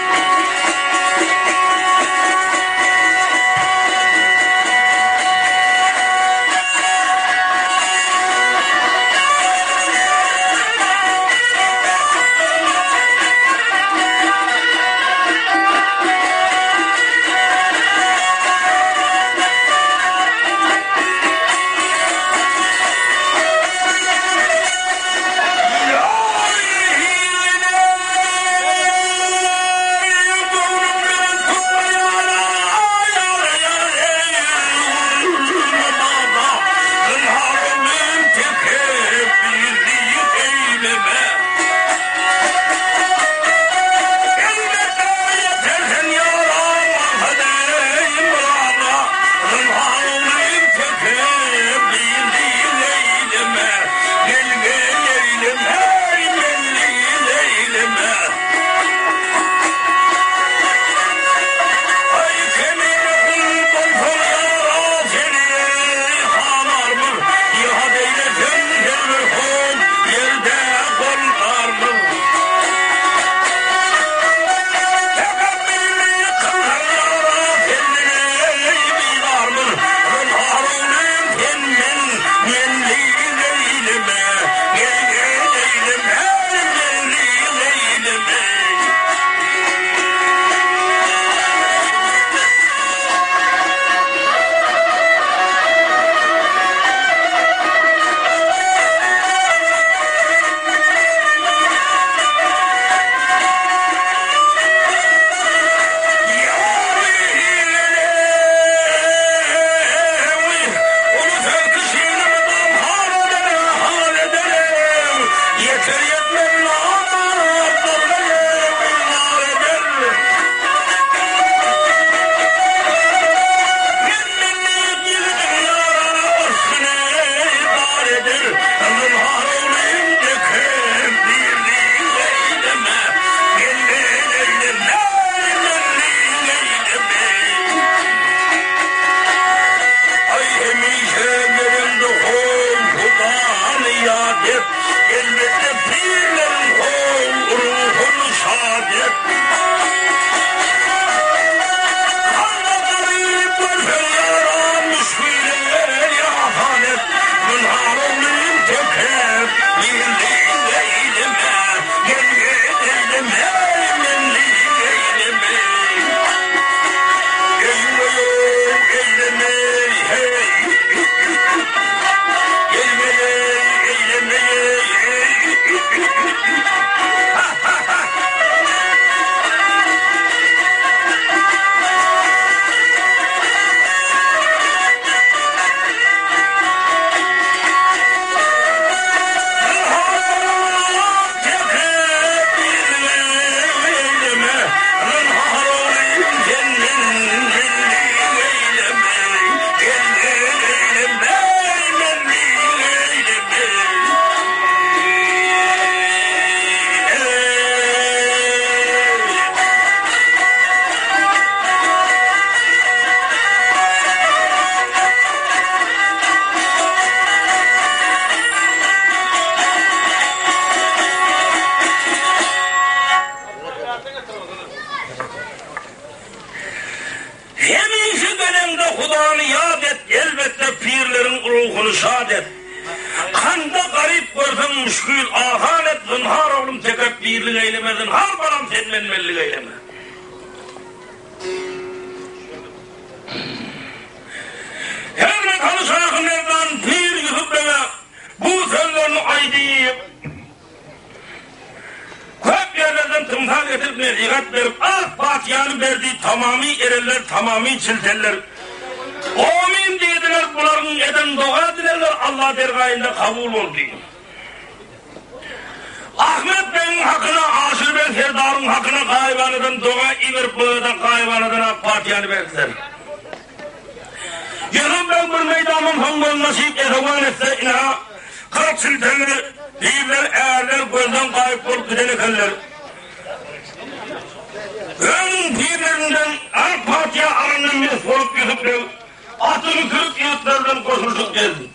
[SPEAKER 1] Heminsi dönemde Hudanı yad et, elbette pirlerin ruhunu şad et. Kanda garip gördün müşkül, ahan et, zınhar oğlum tekrar birlik eyleme, zınhar baram senmenmellik eyleme. Her kanı sayakınlardan pir yıkıp bana bu sözlerini aydiyip köp yerlerden tımsal getirip nesihat verip Fatiha'nı verdiği tamami ereller, tamami çilteller amin dediler, bunların eden dua dilerler, Allah dergahında kabul oldu. Ahmet Bey'in hakkına, Aşır Bey Serdar'ın hakkına gaybaneden dua iver, buradan gaybaneden Fatiha'nı verdiler. Yılın ben bir meydanın hangol nasip edevan etse inaha, kırk çilteller, değiller, eğerler, gözden kayıp olup gidenekeller. Ön pirlerinden Fatiha aranın bir sorup yıkıp dev, atını kırık yıkıtlardan koşulsuz geldi.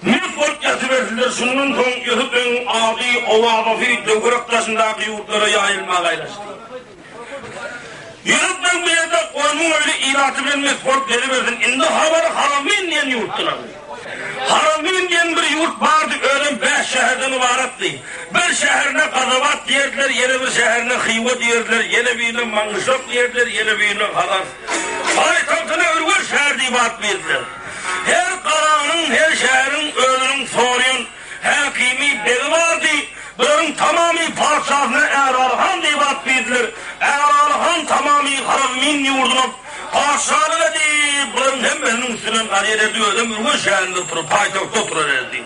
[SPEAKER 1] Bir kork yatıverdiler, şunun son yıkıp en adi, ovabafi, dökürektasındaki yurtlara yayılma gaylaştı. Yürüpten bir yerde onun öyle ilatı vermez kork geliversin, indi haber Haramin diyen yurttular. Haramin diyen bir yurt vardı, öyle 5 şehirden ibaretti. Bir şehrine Kazavat diyerdiler, yine bir şehrine Hıyva diyerdiler, yine birine Mangışok diyerdiler, yine birine Halas. Payitahtına örgür şehirde ibaret verdiler. Her karanın, her şehrin, ölünün, soruyun, hakimi beri vardı. Bunların tamamı padişahına Eralhan diye ibaret verdiler. Eralhan tamamı Haramin yurduna padişahlık edip, bunların hemenin üstüne kariyer ediyor, örgür şehrinde oturup, payitahtta otururlardı.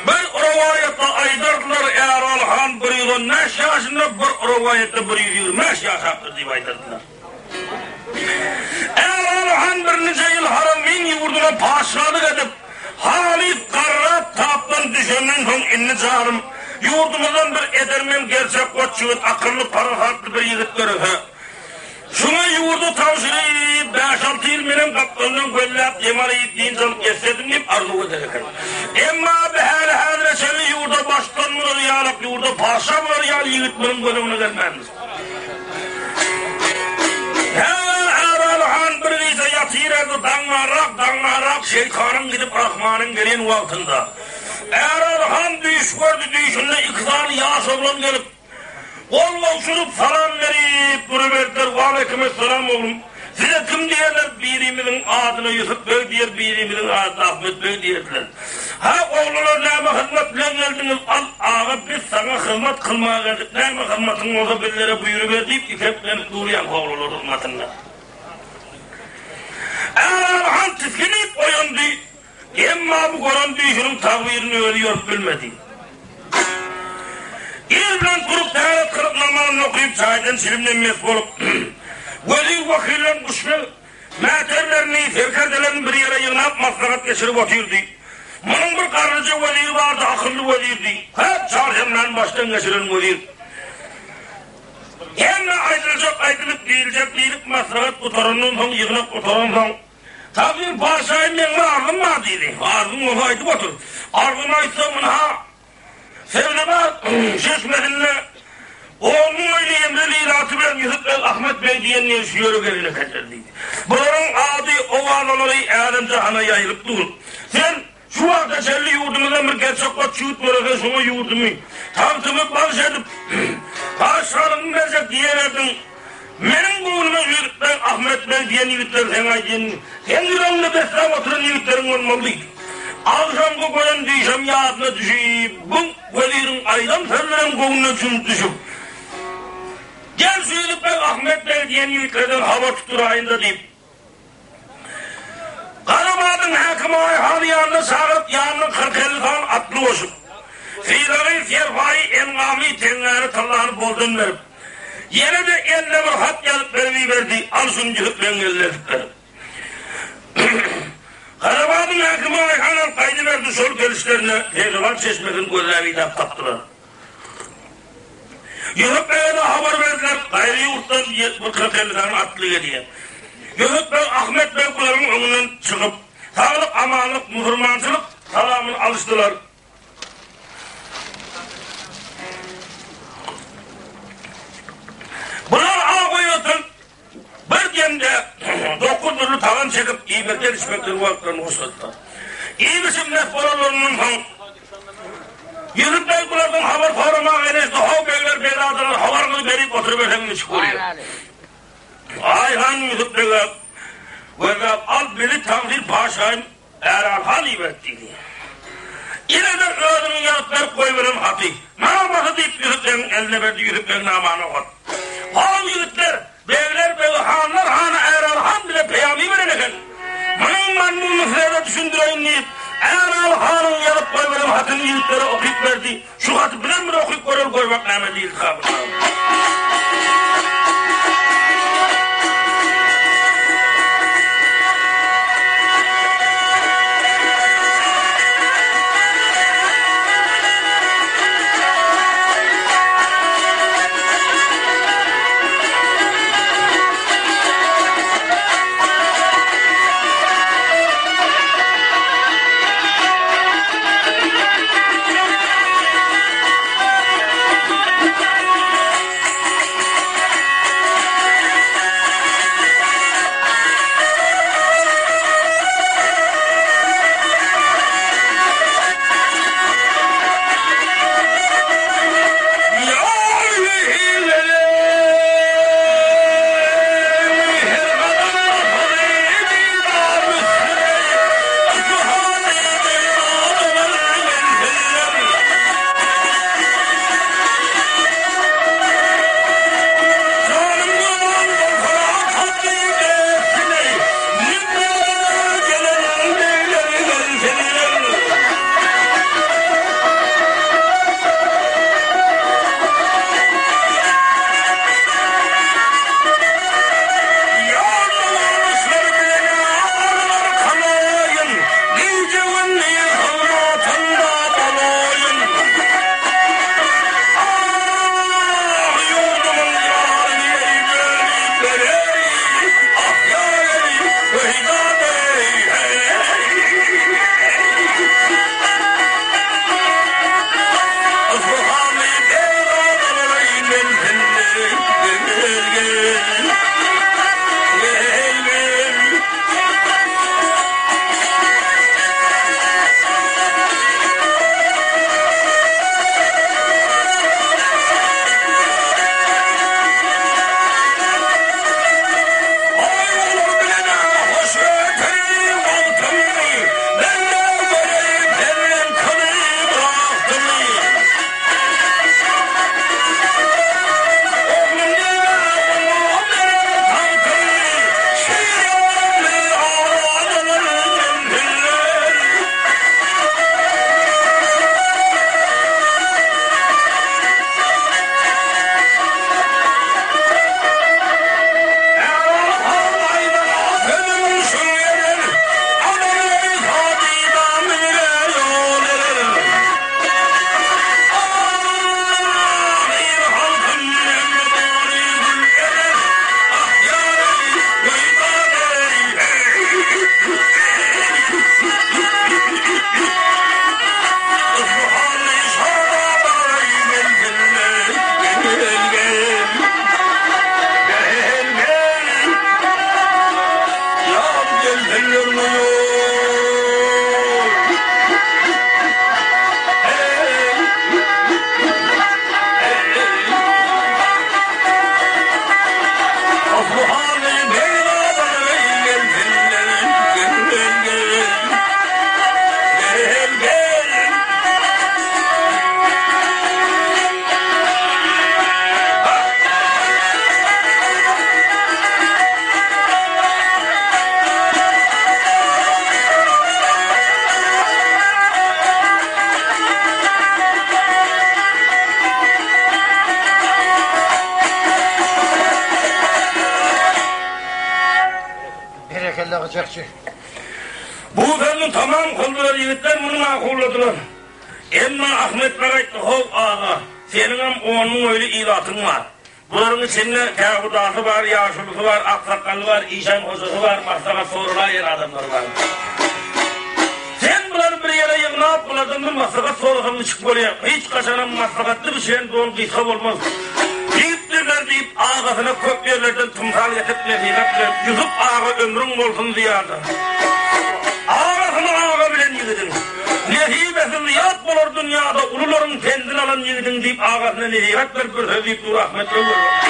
[SPEAKER 1] Bir rivayette aydardılar Eralhan bir yıl 15 yaşında, bir rivayette bir yıl 25 yaşaktır diye aydardılar. Eralhan bir nice yıl Haramin yurduna padişahlık edip, Halit Karrat taptan düşenden son inni çağırım, yurdumuzdan bir edermem gerçek koççuğut, akıllı parahatlı bir yigit görüyor. Şuna yurdu tavşirip 5-6 yıl benim kaptandan göllep yemaleyip deyince alıp geçsedim deyip arzu ederken. Emma bir hâli hadreçeli yurda başkan mı riyalak, yurda paşa mı riyal yigit benim bölümüne gelmemiz. Eralhan bir giyse yatırırdı dangarak şeytanın gidip Rahman'ın gelen vaktinde. Eralhan düş gördü düşünde 2 tane yaş oğlan gelip Oğlum uçurup salam verip duruverdiler. Aleykümselam oğlum. Size kim diyerler? Birimizin adını Yusuf Bey diyer, birimizin adını Ahmet Bey diyerler. Ha oğlular neyme hizmetle geldiniz? Al ağa biz sana hizmet kılmaya geldik. Neyme hizmetin olsa bizlere buyuruverdik. İkeplenip duruyan oğlular hizmetinde. Eralhan tiskinip oyandı. Emma bu Kur'an düşürün tavvirini ölüyor bilmedi. İrlan kurup tağlat kırıp namanını okuyup çaydan silimlenmez bolup veli vakillen kuşlar materlerini, ferkerdelerini bir yere yığınap maslahat geçirip oturdu. Bunun bir karıcı veli vardı, akıllı veliydi. Hep çarşımdan baştan geçiren veli. Hem aydılıp değilecek maslahat kutarının son yığınap kutarının son. Tabi paşayım ben arzum var dedi. Arzum olaydı otur. Arzum aysa mınha. Sevdeme şişmedinle oğlunun öyle emreliyle atıveren Yusuf Bey Ahmet Bey diyenle yaşıyor geline kaçırdıydı. Bunların adi ovalaları Ademcahana yayılıp durun. Sen şu anda çelli yurdumuzdan bir gerçek koççuğut bırakın şuna yurdumu. Tantımı barış edip paşalığını verecek diyeverdin. Benim boğuluma Yusuf Bey Ahmet Bey diyen yiğitler sen aydın. Sen yüreğinde beslenip oturan yiğitlerin olmalıydı. Akşam koyan diyeceğim yağına düşüp, bu velirin aydan ferlerin koğuna düşüp. Gel Yusuf Bey Ahmet Bey diyen yiğitlerden hava tuturayında deyip. Karabağ'ın hakımı Ayhan yanına sağıp yanına 40-50 tane atlı olsun. Fidanın serfayı engami tengari tallağını boldun verip. Yine de elle bir hat gelip verdi, al şunu Yusuf Bey'in ellerikleri. Karabağ'ın hakımı Ayhan'ın kaydı verdi sol gelişlerine, Peygamber Çeşme'nin gözlerini de kaptılar. Yusuf Bey'e de haber verdiler, gayri yurttan 40-50 tane atlı geliyor. Yusuf Bey, Ahmet Bey kuların önünden çıkıp, sağlık, amanlık, muhurmancılık salamını alıştılar. Bunlar ağabeyatın bir hem de 9 türlü tavan çekip iyi bir gelişmekleri vakitlerini hususta. İyi biçim nefbaralarının yürüp beykulardan haber forama enes daha beyler beyladırlar havarını verip oturup efendini çıkıyor. Ayhan yürüp beyler ve al beni tanrı paşayım Eralhan ibettiydi. Yine de ödünün yanıtları koyverin hatı. Namazı deyip yürüplerin eline verdi yürüplerin amanı ot. Han yürüpler, beyler beyler hanlar hanı Eralhan bile peyami vereneken. Manın manın mührede düşündüreyim deyip Eralhan'ın yanıp koyverin hatını yürüplere okuyup verdi. Şu hatı bilen bile okuyup koymak nâme değil kabına. Bu efendim tamam kıldılar yiğitler bunu makulladılar. Emma Ahmet Berek'te hov ağa. Senin hem onun öyle ilatın var. Bunların içinde kâhudası var, yaşılısı var, aksakalı var, işen hocası var, maksaka sorular yer adamları var. Sen bunları bir yere yığınap buladın maksaka sorularını çıkıp oraya. Hiç kaçanan maksakatlı bir şeyin doğum kıysa olmaz. Yiğitlerler deyip ağasına kök yerlerden tumsal yetip nefibetler yüzüp ağa ömrün olsun diyordu. Ağasını ağa bilen yigidin. Nefibetsin yat bulur dünyada uluların kendini alan yigidin deyip ağasına nefibetler bir söz deyip dur rahmetle vurur.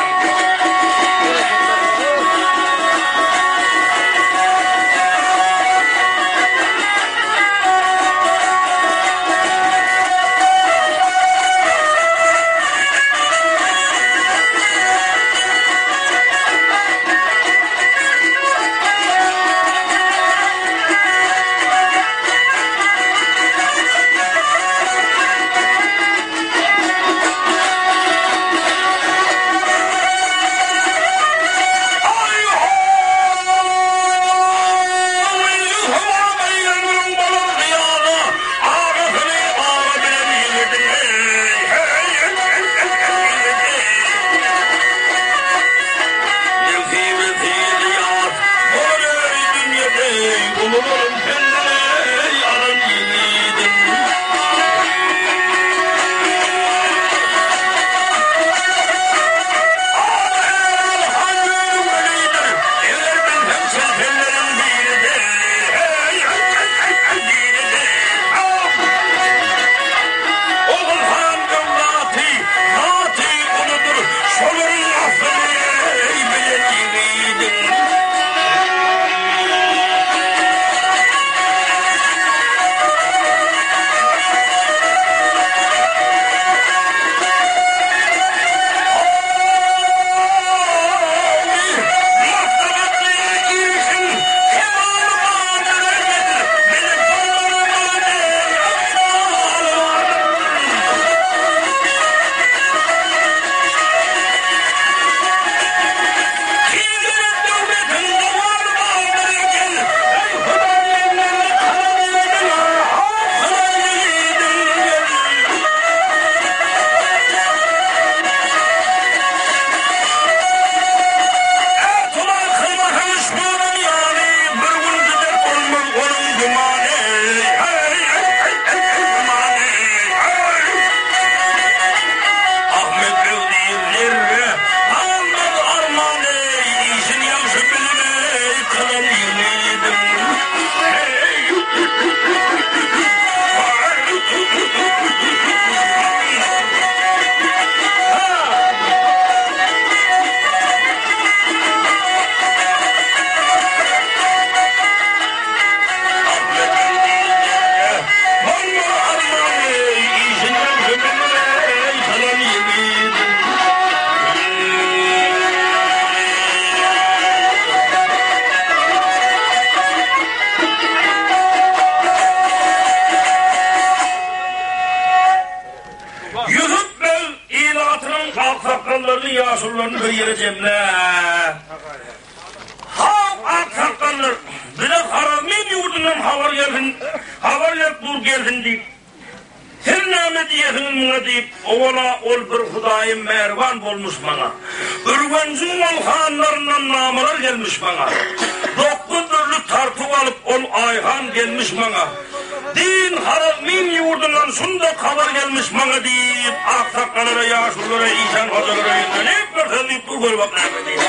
[SPEAKER 1] Yasurlarını vereceğim ne? Hav aksakallar, bir de haramin yurdundan havar gelsin, havar yap dur gelsin deyip, her name diyesinin buna deyip, oğla ol bir hudayım mervan olmuş bana. Ürgencin ol hanlarından namalar gelmiş bana. 9 türlü tartıp alıp ol ayhan gelmiş bana. Din haramin yurdundan şunda haber gelmiş bana deyip, aksakallara, yaşurlara, insan hocalara yönlenip, bir söz deyip dur görüp bakmaya deyip.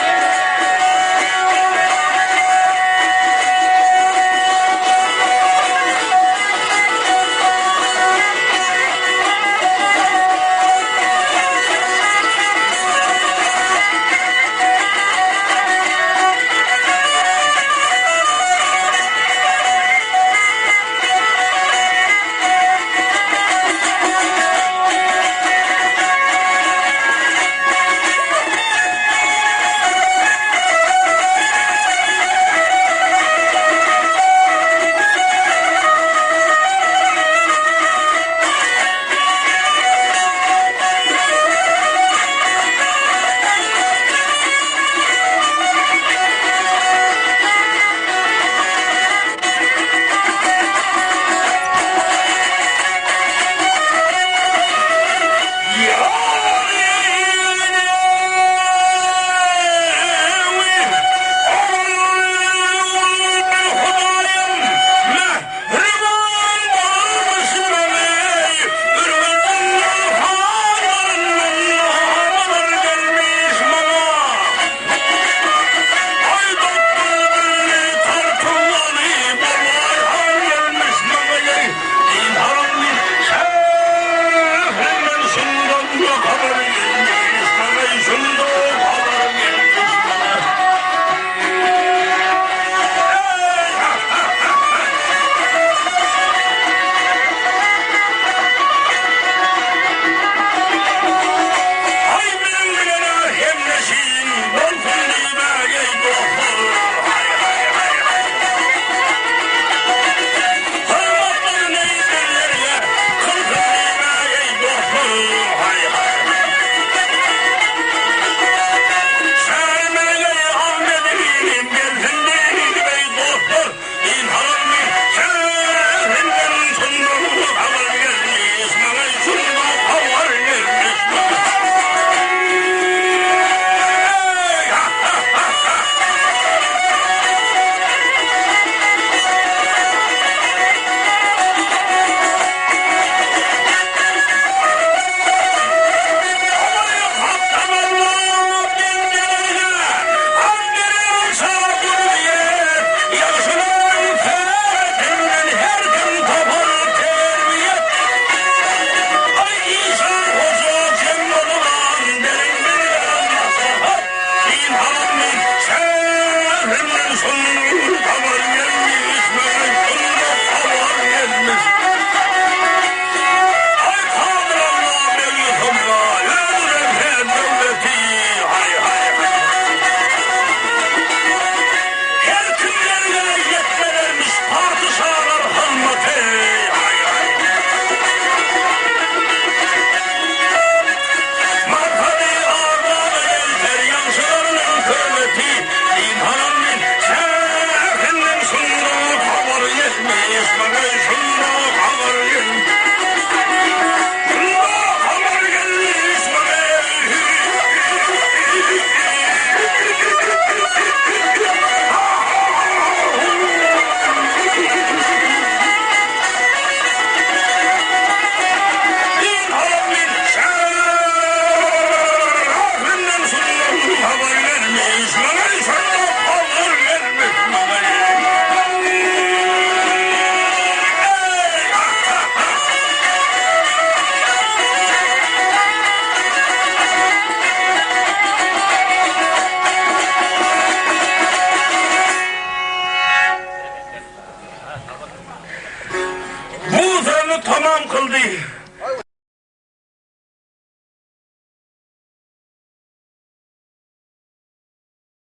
[SPEAKER 1] Ay.